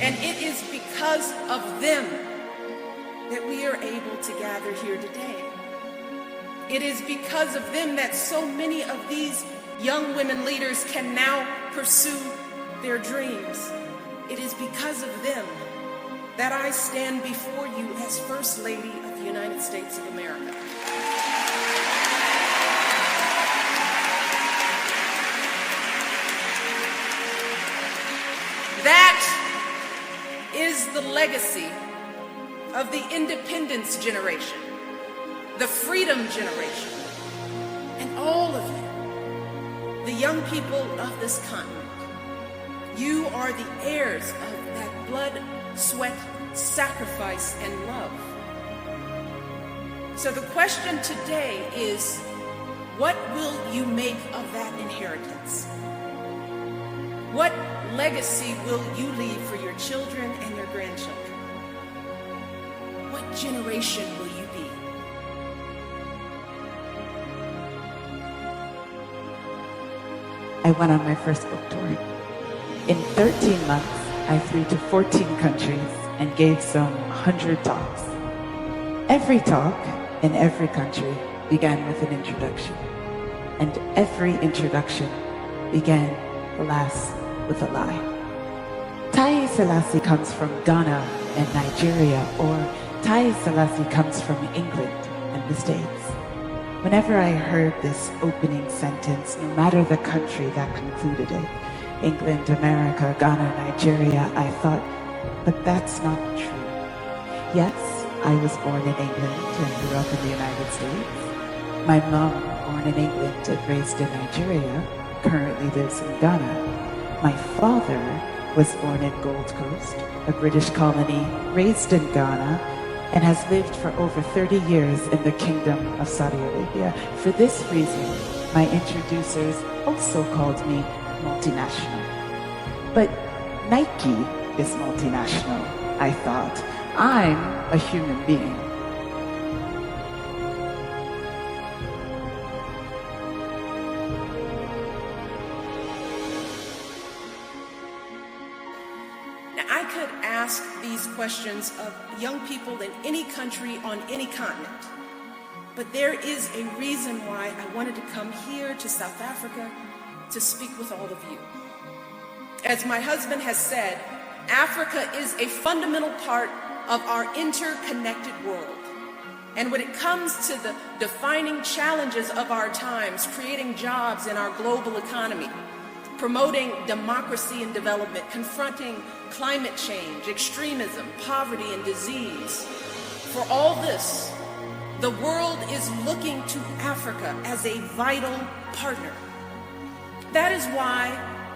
And it is because of them that we are able to gather here today. It is because of them that so many of these young women leaders can now pursue their dreams. It is because of them that I stand before you as First Lady of the United States of America. That is the legacy of the independence generation, the freedom generation, and all of you, the young people of this continent. You are the heirs of that blood, sweat, sacrifice, and love. So the question today is, what will you make of that inheritance? What legacy will you leave for your children and your grandchildren? What generation will you be? I went on my first book tour. In 13 months, I flew to 14 countries and gave some 100 talks. Every talk in every country began with an introduction. And every introduction began, alas, with a lie. Taiye Selasi comes from Ghana and Nigeria, or Taiye Selasi comes from England and the States. Whenever I heard this opening sentence, no matter the country that concluded it, England, America, Ghana, Nigeria, I thought, but that's not true. Yes, I was born in England and grew up in the United States. My mom, born in England and raised in Nigeria, currently lives in Ghana. My father was born in Gold Coast, a British colony, raised in Ghana, and has lived for over 30 years in the Kingdom of Saudi Arabia. For this reason, my introducers also called me multinational. But Nike is multinational, I thought. I'm a human being. I could ask these questions of young people in any country on any continent, but there is a reason why I wanted to come here to South Africa to speak with all of you. As my husband has said, Africa is a fundamental part of our interconnected world. And when it comes to the defining challenges of our times, creating jobs in our global economy, promoting democracy and development, confronting climate change, extremism, poverty, and disease. For all this, the world is looking to Africa as a vital partner. That is why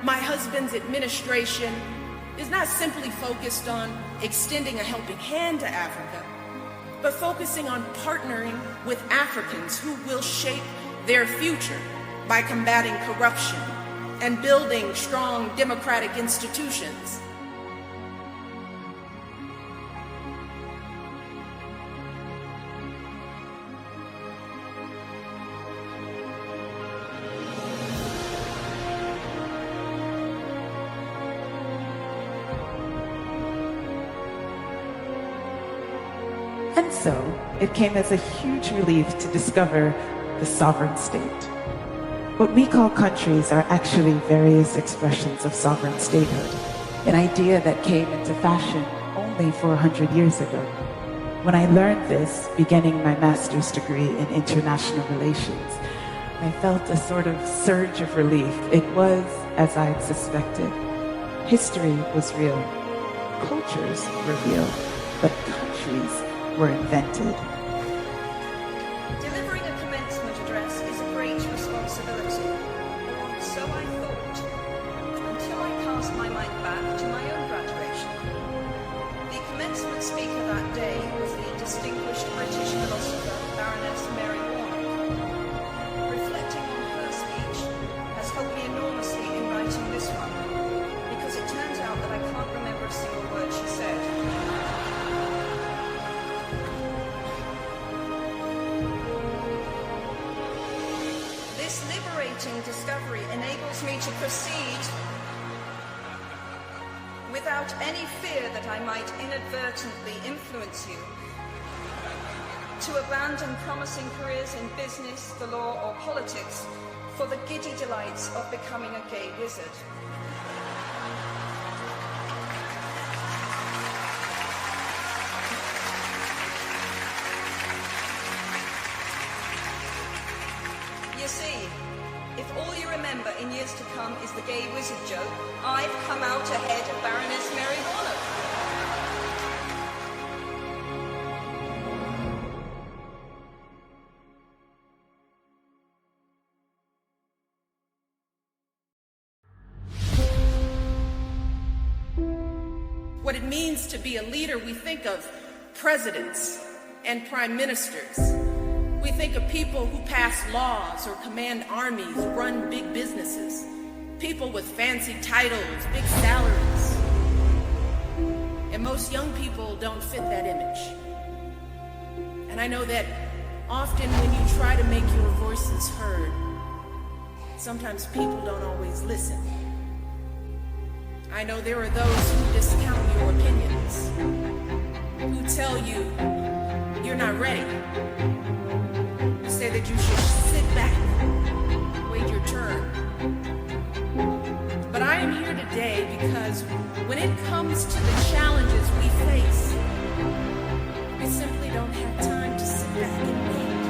my husband's administration is not simply focused on extending a helping hand to Africa, but focusing on partnering with Africans who will shape their future by combating corruption and building strong democratic institutions. And so, it came as a huge relief to discover the sovereign state. What we call countries are actually various expressions of sovereign statehood, an idea that came into fashion only 400 years ago. When I learned this, beginning my master's degree in international relations, I felt a sort of surge of relief. It was as I had suspected. History was real, cultures were real, but countries were invented. Delivering a commencement address is a great responsibility, or so I thought, until I cast my mind back to my own graduation. The commencement speaker that day was the distinguished British philosopher Baroness Mary Warnock. Reflecting on her speech has helped me enormously in writing this one, because it turns out that I can't remember a single word she said. without any fear that I might inadvertently influence you to abandon promising careers in business, the law, or politics for the giddy delights of becoming a gay wizard. You see, if all you remember in years to come is the gay wizard joke, I've come out ahead of Baroness Mary Warnock. What it means to be a leader, we think of presidents and prime ministers. We think of people who pass laws or command armies, run big businesses, people with fancy titles, big salaries. And most young people don't fit that image. And I know that often when you try to make your voices heard, sometimes people don't always listen. I know there are those who discount your opinions, who tell you you're not ready, who say that you should sit back, wait your turn. But I am here today because when it comes to the challenges we face, we simply don't have time to sit back and wait.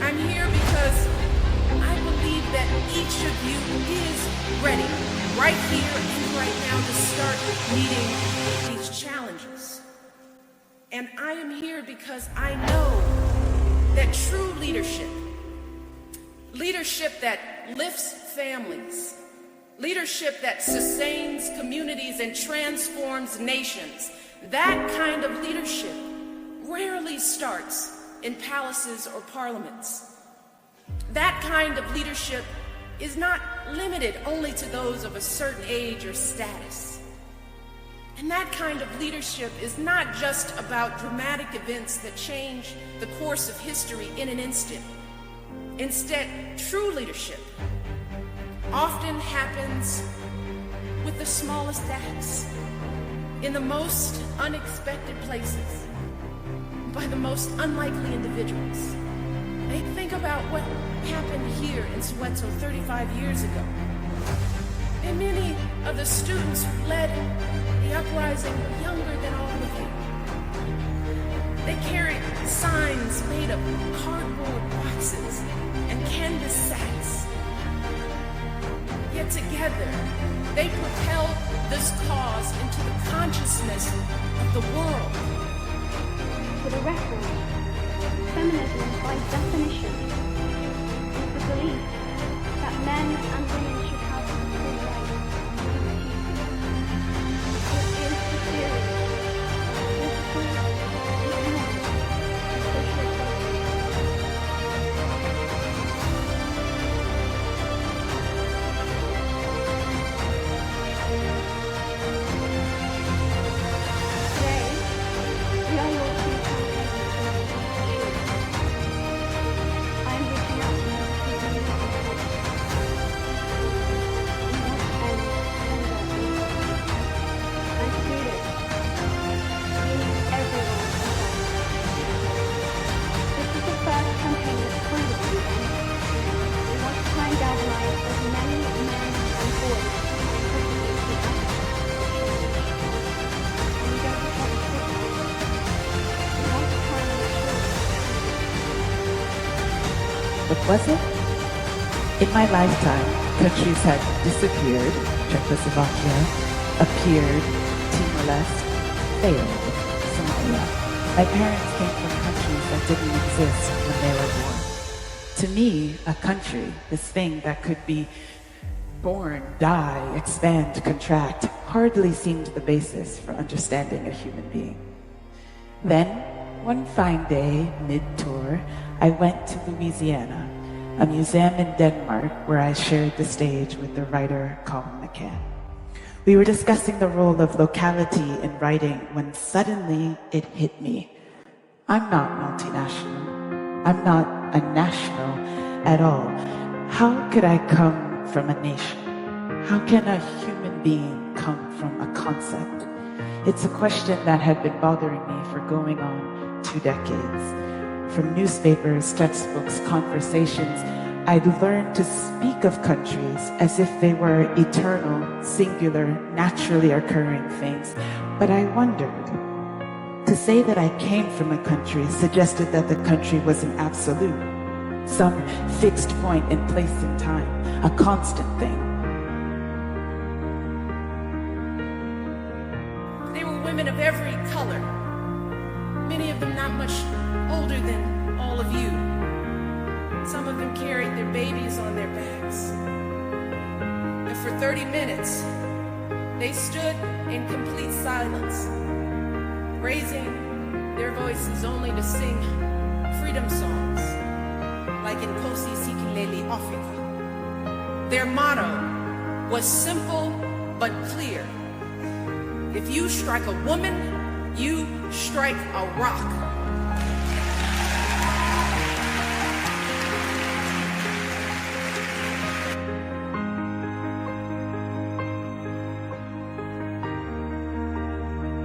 I'm here because I believe that each of you is ready, right here and right now, to start meeting these challenges. And I am here because I know that true leadership, leadership that lifts families, leadership that sustains communities and transforms nations, that kind of leadership rarely starts in palaces or parliaments. That kind of leadership is not limited only to those of a certain age or status. And that kind of leadership is not just about dramatic events that change the course of history in an instant. Instead, true leadership often happens with the smallest acts, in the most unexpected places, by the most unlikely individuals. Think about what happened here in Soweto 35 years ago. And many of the students who led the uprising were younger than all of you. They carried signs made of cardboard boxes and canvas sacks. Yet together, they propelled this cause into the consciousness of the world. For the record, feminism, by definition, is the belief that men and women should have equal rights and opportunities. It is the theory of political, economic, and social equality. Today, we are launching a campaign for I am reaching out to more people in the world. We want to end gender inequality. And to do this, we need everyone involved. This is the first campaign that's kind of you. We want to try and galvanize as many men and boys as possible to be active in change. And we don't just want to sit there. We want to try and make sure But was it? In my lifetime, countries had disappeared, Czechoslovakia, appeared, Timor-Leste, failed, Somalia. My parents came from countries that didn't exist when they were born. To me, a country, this thing that could be born, die, expand, contract, hardly seemed the basis for understanding a human being. Then, one fine day, mid-tour, I went to Louisiana, a museum in Denmark where I shared the stage with the writer Colin McCann. We were discussing the role of locality in writing when suddenly it hit me. I'm not multinational. I'm not a national at all. How could I come from a nation? How can a human being come from from a concept. It's a question that had been bothering me for going on 2 decades. From newspapers, textbooks, conversations, I'd learned to speak of countries as if they were eternal, singular, naturally occurring things. But I wondered, to say that I came from a country suggested that the country was an absolute, some fixed point in place and time, a constant thing. They were women of every color, many of them not much older than all of you. Some of them carried their babies on their backs. And for 30 minutes, they stood in complete silence, raising their voices only to sing freedom songs, like in Kosi Sikilele Africa. Their motto was simple but clear. If you strike a woman, you strike a rock.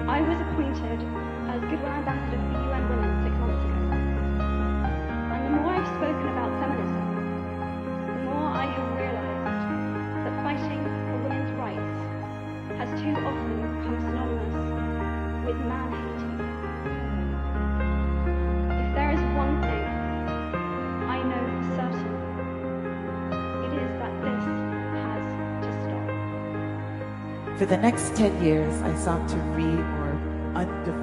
I was appointed as Goodwill Ambassador for UN Women 6 months ago. And the more I've spoken about feminism, the more I have realized that fighting for women's rights has too often become synonymous with man-hating. If there is one thing I know for certain, it is that this has to stop. For the next 10 years, I sought to or undefine